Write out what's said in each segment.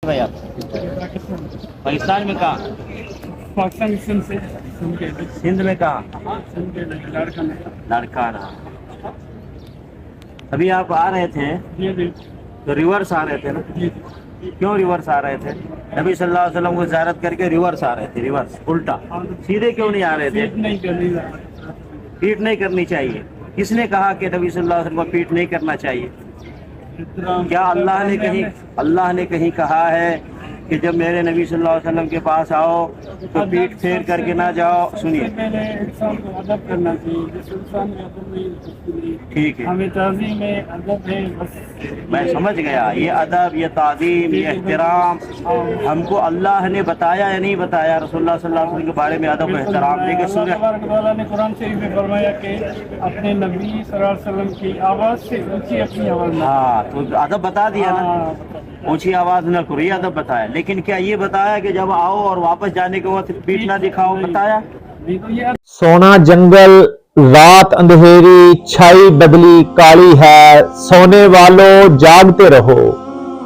भाई आप पाकिस्तान में कहाँ? पाकिस्तान सिंध से सिंध में कहाँ? सिंध के लाड़काना। अभी आप आ रहे थे जी तो रिवर्स आ रहे थे ना? जी क्यों रिवर्स आ रहे थे? नबी सल्लल्लाहु अलैहि वसल्लम को ज़ियारत करके रिवर्स आ रहे थे, रिवर्स उल्टा। सीधे क्यों नहीं आ रहे थे? पीट नहीं करनी पीट नहीं करनी चाहिए। किसने कहा कि नबी सल्लल्लाहु अलैहि वसल्लम को पीट नहीं करना चाहिए? क्या अल्लाह ने कहीं कहा है कि जब मेरे नबी सल्लल्लाहु अलैहि वसल्लम के पास आओ तो पीठ फेर करके ना जाओ? सुनिए, इंसान को अदब करना चाहिए। जिस इंसान में अदब नहीं, ठीक है, हमें ताज़ीम में अदब है बस। मैं समझ गया। ये अदब, ये ताज़ीम, ये एहतराम हमको अल्लाह ने बताया या नहीं बताया रसूलुल्लाह सल्लल्लाहु अलैहि वसल्लम के बारे में अदब और एहतराम? देखिए सूरह अल्लाह ने कुरान शरीफ में फरमाया कि अपने नबी सल्लल्लाहु अलैहि वसल्लम की आवाज़ से ऊंची अपनी आवाज़ में। हाँ, तो अदब बता दिया ना, ऊंची आवाज न करो, ये अदब बताया। लेकिन क्या ये बताया कि जब आओ और वापस जाने के वक्त पीठ ना दिखाओ? बताया। सोना जंगल, रात अंधेरी, छाई बदली काली है, सोने वालों जागते रहो,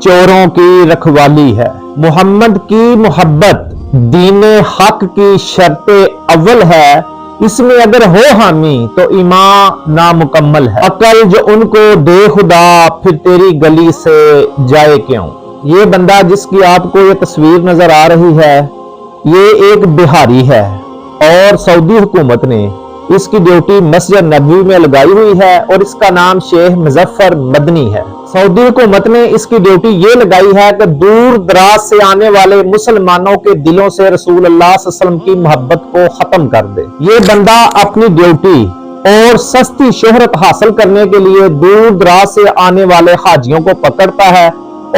चोरों की रखवाली है। मोहम्मद की मोहब्बत दीने हक की शर्ते अव्वल है, इसमें अगर हो हामी तो ईमान नामुकम्मल है। अकल जो उनको दे खुदा फिर तेरी गली से जाए क्यों। ये बंदा जिसकी आपको ये तस्वीर नजर आ रही है, ये एक बिहारी है और सऊदी हुकूमत ने इसकी ड्यूटी मस्जिद नबवी में लगाई हुई है और इसका नाम शेख मुजफ्फर मदनी है। सऊदी हुकूमत ने इसकी ड्यूटी ये लगाई है कि दूर दराज से आने वाले मुसलमानों के दिलों से रसूल अल्लाह सल्लल्लाहु अलैहि वसल्लम की मोहब्बत को खत्म कर दे। ये बंदा अपनी ड्यूटी और सस्ती शोहरत हासिल करने के लिए दूर दराज से आने वाले हाजियों को पकड़ता है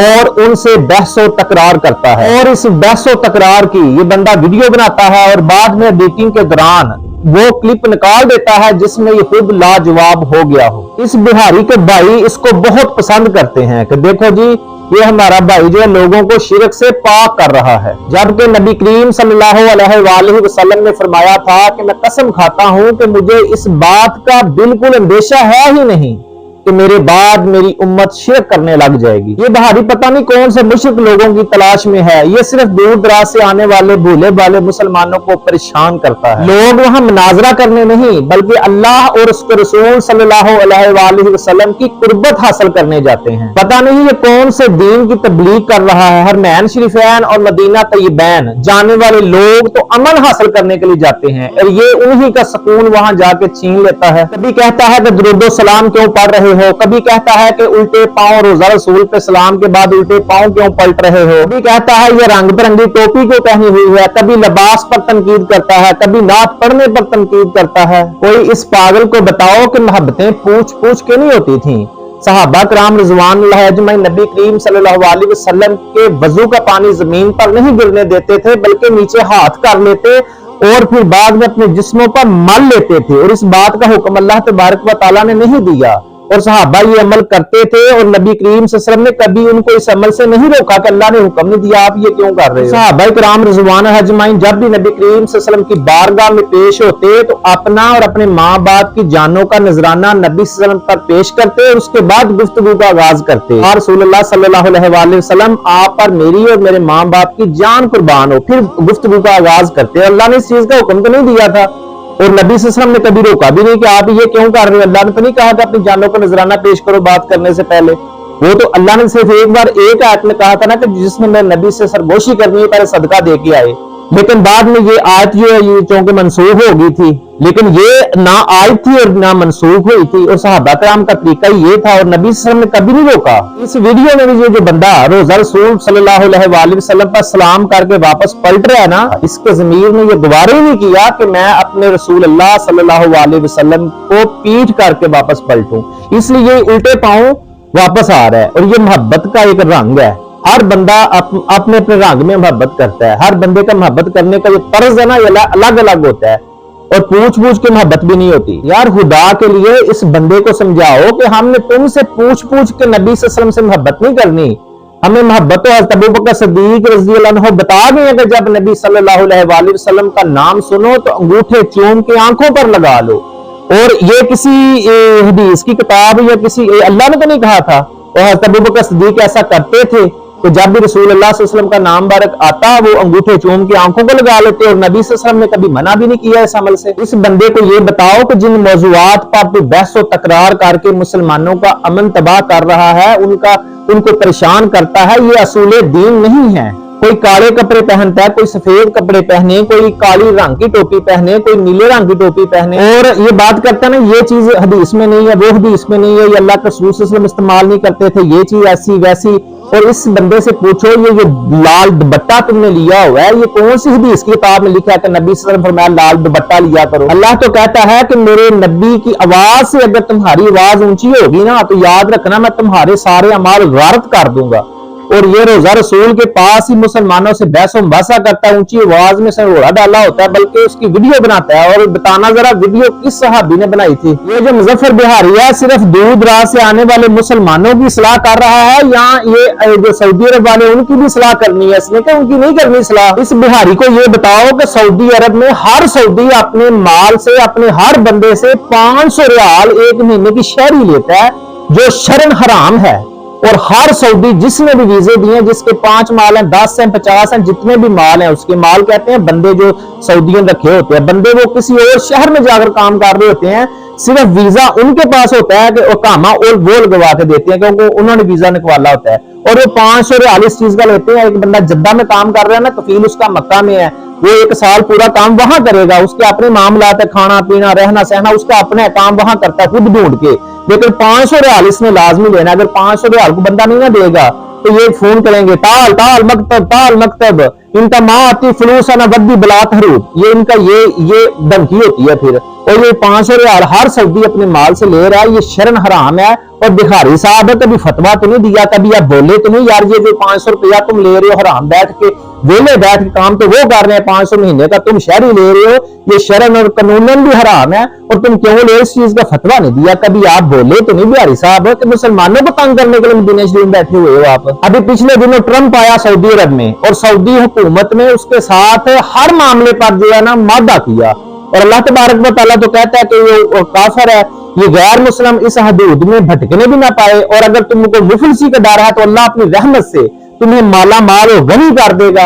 और उनसे बहसो तकरार करता है, और इस बहसो तकरार की ये बंदा वीडियो बनाता है और बाद में एडिटिंग के दौरान वो क्लिप निकाल देता है जिसमें ये खुद लाजवाब हो गया हो। इस बिहारी के भाई इसको बहुत पसंद करते हैं कि देखो जी, ये हमारा भाई जो है लोगों को शिरक से पाक कर रहा है, जबकि नबी करीम सल्लल्लाहु अलैहि वसल्लम ने फरमाया था कि मैं कसम खाता हूं कि मुझे इस बात का बिल्कुल अंदेशा है ही नहीं कि मेरे बाद मेरी उम्मत शिरक करने लग जाएगी। ये बहारी पता नहीं कौन से मुश्रिक लोगों की तलाश में है। ये सिर्फ दूर दराज से आने वाले भूले भाले मुसलमानों को परेशान करता है। लोग वहां मुनाजरा करने नहीं बल्कि अल्लाह और उसके रसूल सल्लल्लाहु अलैहि वसल्लम की कुर्बत हासिल करने जाते हैं। पता नहीं ये कौन से दीन की तबलीग कर रहा है। हरमैन शरीफैन और मदीना तय्यबैन जाने वाले लोग तो अमन हासिल करने के लिए जाते हैं और ये उन्हीं का सुकून वहां जाके छीन लेता है। कभी कहता है कि दुरूद सलाम क्यों पढ़ रहे हो, कभी कहता है कि उल्टे पांव रोजा रसूल पे सलाम के बाद उल्टे पांव क्यों पलट रहे हो, कभी कहता है ये रंग बिरंगी टोपी क्यों पहनी हुई है, कभी लिबास पर तनकीद करता है, कभी नात पढ़ने पर तनकीद करता है। कोई इस पागल को बताओ कि मोहब्बतें पूछ पूछ के नहीं होती थी। सहाबा कराम रिज़वानुल्लाह अजमईन नबी करीम सल्लल्लाहु अलैहि वसल्लम के वजू का पानी जमीन पर नहीं गिरने देते थे बल्कि नीचे हाथ कर लेते और फिर बाद में अपने जिस्मों पर मल लेते थे, और इस बात का हुक्म अल्लाह तबारक व तआला ने नहीं दिया और सहाबा ये अमल करते थे और नबी करीम सल्लल्लाहु अलैहि वसल्लम ने कभी उनको इस अमल से नहीं रोका कि अल्लाह ने हुक्म नहीं दिया, आप ये क्यों कर रहे हो। सहाबा कराम रिज़वानुल्लाह अजमईन जब भी नबी करीम सल्लल्लाहु अलैहि वसल्लम की बारगाह में पेश होते तो अपना और अपने माँ बाप की जानों का नजराना नबी सल्लल्लाहु अलैहि वसल्लम पर पेश करते और उसके बाद गुफ्तगू का आगाज करते। या रसूलुल्लाह सल्लल्लाहु अलैहि वसल्लम, आप पर मेरी और मेरे माँ बाप की जान कुर्बान हो, फिर गुफ्तगू का आगाज करते। अल्लाह ने इस चीज का हुक्म तो नहीं दिया था और नबी सल्लल्लाहु अलैहि वसल्लम ने कभी रोका भी नहीं कि आप ये क्यों कर रहे हो। अल्लाह ने तो नहीं कहा कि अपनी जानों को नजराना पेश करो बात करने से पहले। वो तो अल्लाह ने सिर्फ एक बार एक आयत में कहा था ना कि जिसने मेरे नबी से सरगोशी करनी है पहले सदका दे के आए, लेकिन बाद में ये आयत जो है ये चूंकि मनसूख हो गई थी, लेकिन ये ना आई थी और ना मनसूख हुई थी और सहाबा कराम का तरीका ये था और नबी सल्लल्लाहु अलैहि वसल्लम ने कभी नहीं रोका। इस वीडियो में भी ये जो बंदा रोजा रसूल सल्लल्लाहु अलैहि वसल्लम पर सलाम करके वापस पलट रहा है ना, इसके ज़मीर ने ये गवारा ही नहीं किया कि मैं अपने रसूल अल्लाह सल्लल्लाहु अलैहि वसल्लम को पीठ करके वापस पलटूं, इसलिए उल्टे पांव वापस आ रहा है। और ये मोहब्बत का एक रंग है। हर बंदा अपने अपने रंग में मोहब्बत करता है। हर बंदे का मोहब्बत करने का जो तर्ज है ना ये अलग अलग होता है और पूछ पूछ के मोहब्बत भी नहीं होती। यार खुदा के लिए इस बंदे को समझाओ कि हमने तुमसे पूछ पूछ के नबी सल्लल्लाहु अलैहि वसल्लम से मोहब्बत नहीं करनी। हमें मोहब्बत तो हज़रत अबू बकर सिद्दीक रज़ियल्लाहु अन्हु बता गए कि जब नबी सल्लल्लाहु अलैहि वसल्लम का नाम सुनो तो अंगूठे चूम के आंखों पर लगा लो। और ये किसी हदीस की किताब या किसी अल्लाह ने तो नहीं कहा था, और हज़रत अबू बकर सिद्दीक ऐसा करते थे तो जब भी रसूल अल्लाह सल्लल्लाहु अलैहि वसल्लम का नाम बारक आता वो अंगूठे चूम के आंखों को लगा लेते, और नबी सल्लल्लाहु अलैहि वसल्लम ने कभी मना भी नहीं किया इस अमल से। इस बंदे को ये बताओ कि जिन मौजूआत पर तो बहस और तकरार करके मुसलमानों का अमन तबाह कर रहा है, उनको परेशान करता है, ये असूल दीन नहीं है। कोई काले कपड़े पहनता है, कोई सफेद कपड़े पहने, कोई काली रंग की टोपी पहने, कोई नीले रंग की टोपी पहने, और ये बात करता है ना ये चीज हदीस में नहीं है, वो हदीस में नहीं है, ये अल्लाह के रसूल सल्लल्लाहु अलैहि वसल्लम इस्तेमाल नहीं करते थे, ये चीज ऐसी वैसी। और इस बंदे से पूछो ये जो लाल दुपट्टा तुमने लिया हुआ है, ये कौन सी हदीस की किताब में लिखा है कि नबी सल्लल्लाहु अलैहि वसल्लम फरमाया लाल दुपट्टा लिया करो। अल्लाह तो कहता है कि मेरे नबी की आवाज से अगर तुम्हारी आवाज ऊंची होगी ना, तो याद रखना मैं तुम्हारे सारे अमाल गारत कर दूंगा। और ये रोजा रसूल के पास ही मुसलमानों से बहस बसा करता है, ऊंची आवाज में सरोड़ा डाला होता है, बल्कि उसकी वीडियो बनाता है। और बताना जरा वीडियो किस सहाबी ने बनाई थी। ये जो मुजफ्फर बिहारी है सिर्फ दूर दराज से आने वाले मुसलमानों की सलाह कर रहा है, या ये जो सऊदी अरब वाले उनकी भी सलाह करनी है इसने, क्या उनकी नहीं करनी सलाह। इस बिहारी को ये बताओ कि सऊदी अरब में हर सऊदी अपने माल से अपने हर बंदे से 500 रियाल एक महीने की शहरी लेता है, जो शरन हराम है। और हर सऊदी जिसने भी वीजे दिए, जिसके 5 माल हैं, 10 हैं, 50 हैं, जितने भी माल हैं, उसके माल कहते हैं बंदे जो सऊदियों रखे होते हैं, बंदे वो किसी और शहर में जाकर काम कर रहे होते हैं, सिर्फ वीजा उनके पास होता है कि वो कामा और वो लगवा के देते हैं क्योंकि उन्होंने वीजा निकवाला होता है। और वो 500 रियाल इस चीज का लेते हैं। एक बंदा जद्दा में काम कर रहा है ना, कफील उसका मक्का में है, वो 1 साल पूरा काम वहां करेगा, उसके अपने मामलात है, खाना पीना रहना सहना, उसका अपना काम वहां करता है खुद ढूंढ के। लेकिन 500 रियाल इसने लाजमी लेना। अगर 500 रियाल को बंदा नहीं ना देगा तो ये फोन करेंगे ताल मकतब इनका माँ आती फलूस ना बद्दी बलात हरूब, ये इनका ये धमकी होती है फिर। और ये 500 रियाल हर सऊदी अपने माल से ले रहा है, ये शरन हराम है। और बिहारी साहब है, कभी फतवा तो नहीं दिया, कभी आप बोले तो नहीं यार ये जो 500 रुपया तुम ले रहे हो हराम बैठ के, वेले बैठ के काम तो वो कर रहे हैं, 500 महीने का तुम शहरी ले रहे हो, ये शरन और कानूनन भी हराम है, और तुम क्यों ले इस चीज का फतवा नहीं दिया, कभी आप बोले तो नहीं बिहारी साहब कि मुसलमानों को तंग करने के लिए मदीना शरीफ बैठे हुए हो आप। अभी पिछले दिनों ट्रंप आया सऊदी अरब में, और सऊदी हुकूमत ने उसके साथ हर मामले पर जो है ना मादा किया। और अल्लाह तबारक व तआला तो कहता है कि ये काफिर है, ये गैर मुस्लिम इस हदूद में भटकने भी ना पाए, और अगर तुमको मुफलिसी का डर है तो अल्लाह अपनी रहमत से तुम्हें माला माल और गनी कर देगा।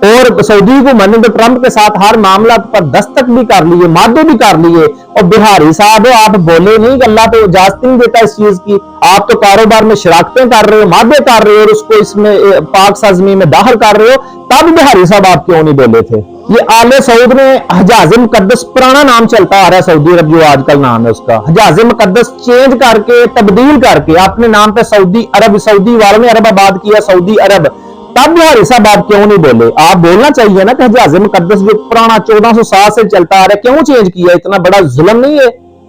और सऊदी हुकूमत ने तो ट्रंप के साथ हर मामला पर दस्तक भी कर लिए, मादे भी कर लिए। और बिहारी साहब आप बोले नहीं कि अल्लाह तो इजाजत नहीं देता इस चीज की, आप तो कारोबार में शराकतें कर रहे हो, मादे कर रहे हो, और उसको इसमें पाक साजमी में दाखिल कर रहे हो, तब बिहारी साहब आप क्यों नहीं बोले थे। ये आले सऊद ने हजाज मुकद्दस, पुराना नाम चलता आ रहा है सऊदी अरब जो आजकल नाम है उसका, हजाज मुकद्दस चेंज करके तब्दील करके अपने नाम पे सऊदी अरब, सऊदी वालों ने अरब आबाद किया सऊदी अरब। तब बिहारी साहब आप क्यों नहीं बोले। आप बोलना चाहिए ना कि हजाज मुकद्दस जो पुराना 1407 से चलता आ रहा है क्यों चेंज किया, इतना बड़ा जुल्म नहीं है।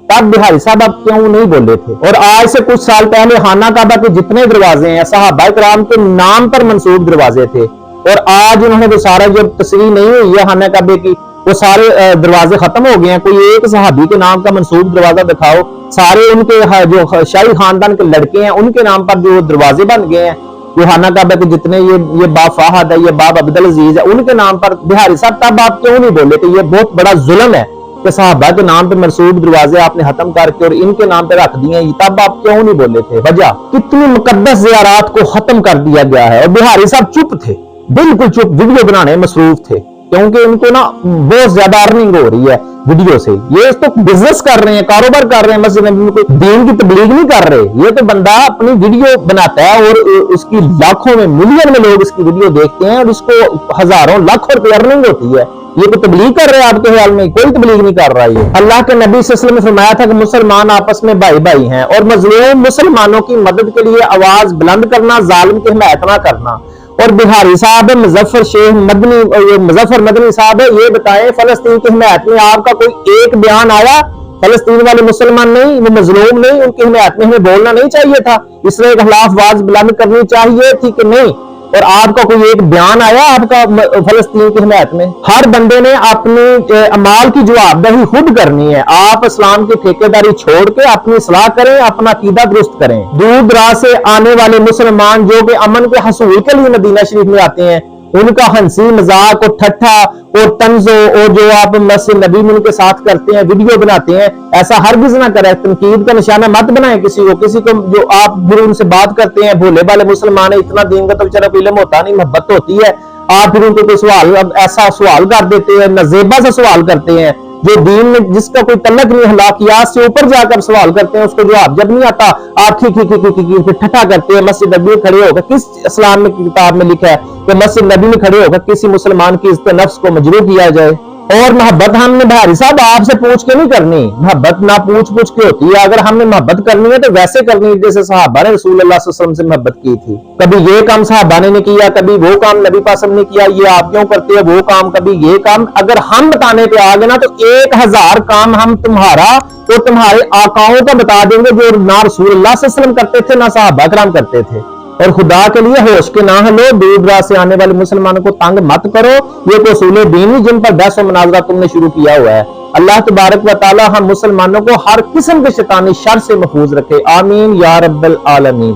तब बिहारी साहब आप क्यों नहीं बोले थे। और आज से कुछ साल पहले खाना काबा के जितने दरवाजे हैं सहाबा किराम के नाम पर मंसूब दरवाजे थे, और आज उन्होंने तो सारा जो तस्वीर नहीं हुई है खाना काबे की, वो सारे दरवाजे खत्म हो गए हैं। कोई एक सहाबी के नाम का मंसूब दरवाजा दिखाओ, सारे उनके जो शाही खानदान के लड़के हैं उनके नाम पर जो दरवाजे बन गए हैं, जो खाना काबा के जितने ये बाब फाहद है, ये बाब अब्दुल अजीज है, उनके नाम पर बिहारी साहब तब आप क्यों नहीं बोले थे। ये बहुत बड़ा जुल्म है कि साहबा के नाम पे मंसूब दरवाजे आपने खत्म करके और इनके नाम पे रख दिए, तब आप क्यों नहीं बोले थे। वजह कितनी मुकद्दस ज़ियारात को खत्म कर दिया गया है, और बिहारी साहब चुप थे, बिल्कुल चुप, वीडियो बनाने मसरूफ थे, क्योंकि इनको ना बहुत ज्यादा अर्निंग हो रही है वीडियो से। ये तो बिजनेस कर रहे हैं, कारोबार कर रहे हैं, मस्जिद में कोई दीन की तबलीग नहीं कर रहे। ये तो बंदा अपनी वीडियो बनाता है और उसकी लाखों में मिलियन में लोग इसकी वीडियो देखते हैं और इसको हजारों लाखों रुपए अर्निंग होती है। ये तो तबलीग कर रहे हैं आपके ख्याल में, कोई तबलीग नहीं कर रहा है। अल्लाह के नबी सल्लल्लाहु अलैहि वसल्लम ने फरमाया था कि मुसलमान आपस में भाई भाई हैं, और मजलूम मुसलमानों की मदद के लिए आवाज बुलंद करना, जालिम की हिमायत ना करना। और बिहारी साहब मुजफ्फर शेख मदनी, मुजफ्फर मदनी साहब ये बताएं फलस्तीन की हिमायत में आपका कोई एक बयान आया? फलस्तीन वाले मुसलमान नहीं, वो मजलूम नहीं, उनकी हिमायत में हमें बोलना नहीं चाहिए था, इसलिए खिलाफ आवाज बुलंद करनी चाहिए थी कि नहीं? और आपका कोई एक बयान आया आपका फलस्तीन की हिमायत में? हर बंदे ने अपनी अमाल की जवाबदेही खुद करनी है। आप इस्लाम की ठेकेदारी छोड़ के अपनी सलाह करें, अपना अकीदा दुरुस्त करें। दूर दराज से आने वाले मुसलमान जो कि अमन के हसूल के लिए मदीना शरीफ में आते हैं, उनका हंसी मजाक और ठट्ठा और तंजो और जो आप मस्जिद नबी में उनके साथ करते हैं, वीडियो बनाते हैं, ऐसा हरगिज ना करें। तनकीद का निशाना मत बनाएं किसी को जो आप फिर उनसे बात करते हैं, भोले भाले मुसलमान है, इतना दीन का तो बेचारा कोई इल्म होता नहीं, मोहब्बत होती है, आप फिर उनको कोई सवाल ऐसा सवाल कर देते हैं, नजेबा से सवाल करते हैं जो दीन में जिसका कोई तल्लक नहीं, हलाकियात से ऊपर जाकर सवाल करते हैं, उसको जवाब जब नहीं आता आप फिर ठट्ठा करते हैं। मस्जिद नबी में खड़े होकर, किस इस्लाम में किताब में लिखा है कि मस्जिद नबी में खड़े होकर किसी मुसलमान की इज्जत नफ्स को मजरूह किया जाए? और मोहब्बत हमने भारी साहब आपसे पूछ के नहीं करनी, मोहब्बत ना पूछ के होती है। अगर हमने मोहब्बत करनी है तो वैसे करनी है जैसे सहाबा ने रसूल अल्लाह सल्लल्लाहु अलैहि वसल्लम से मोहब्बत की थी। कभी ये काम सहाबा ने किया, कभी वो काम नबी पाक ने किया, ये आप क्यों करते हैं वो काम, कभी ये काम। अगर हम बताने पे आ गए ना तो 1000 काम हम तुम्हारा और तुम्हारे आकाओं का बता देंगे जो ना रसूल अल्लाह सल्लल्लाहु अलैहि वसल्लम करते थे ना सहाबा कराम करते थे। और खुदा के लिए होश के ना लो, दूर दराज से आने वाले मुसलमानों को तंग मत करो। ये तो उसूल दीन ही जिन पर बहस और मुनाजरा तुमने शुरू किया हुआ है। अल्लाह तबारक व तआला हम मुसलमानों को हर किस्म के शैतानी शर से महफूज रखे। आमीन या रब्बल आलमीन।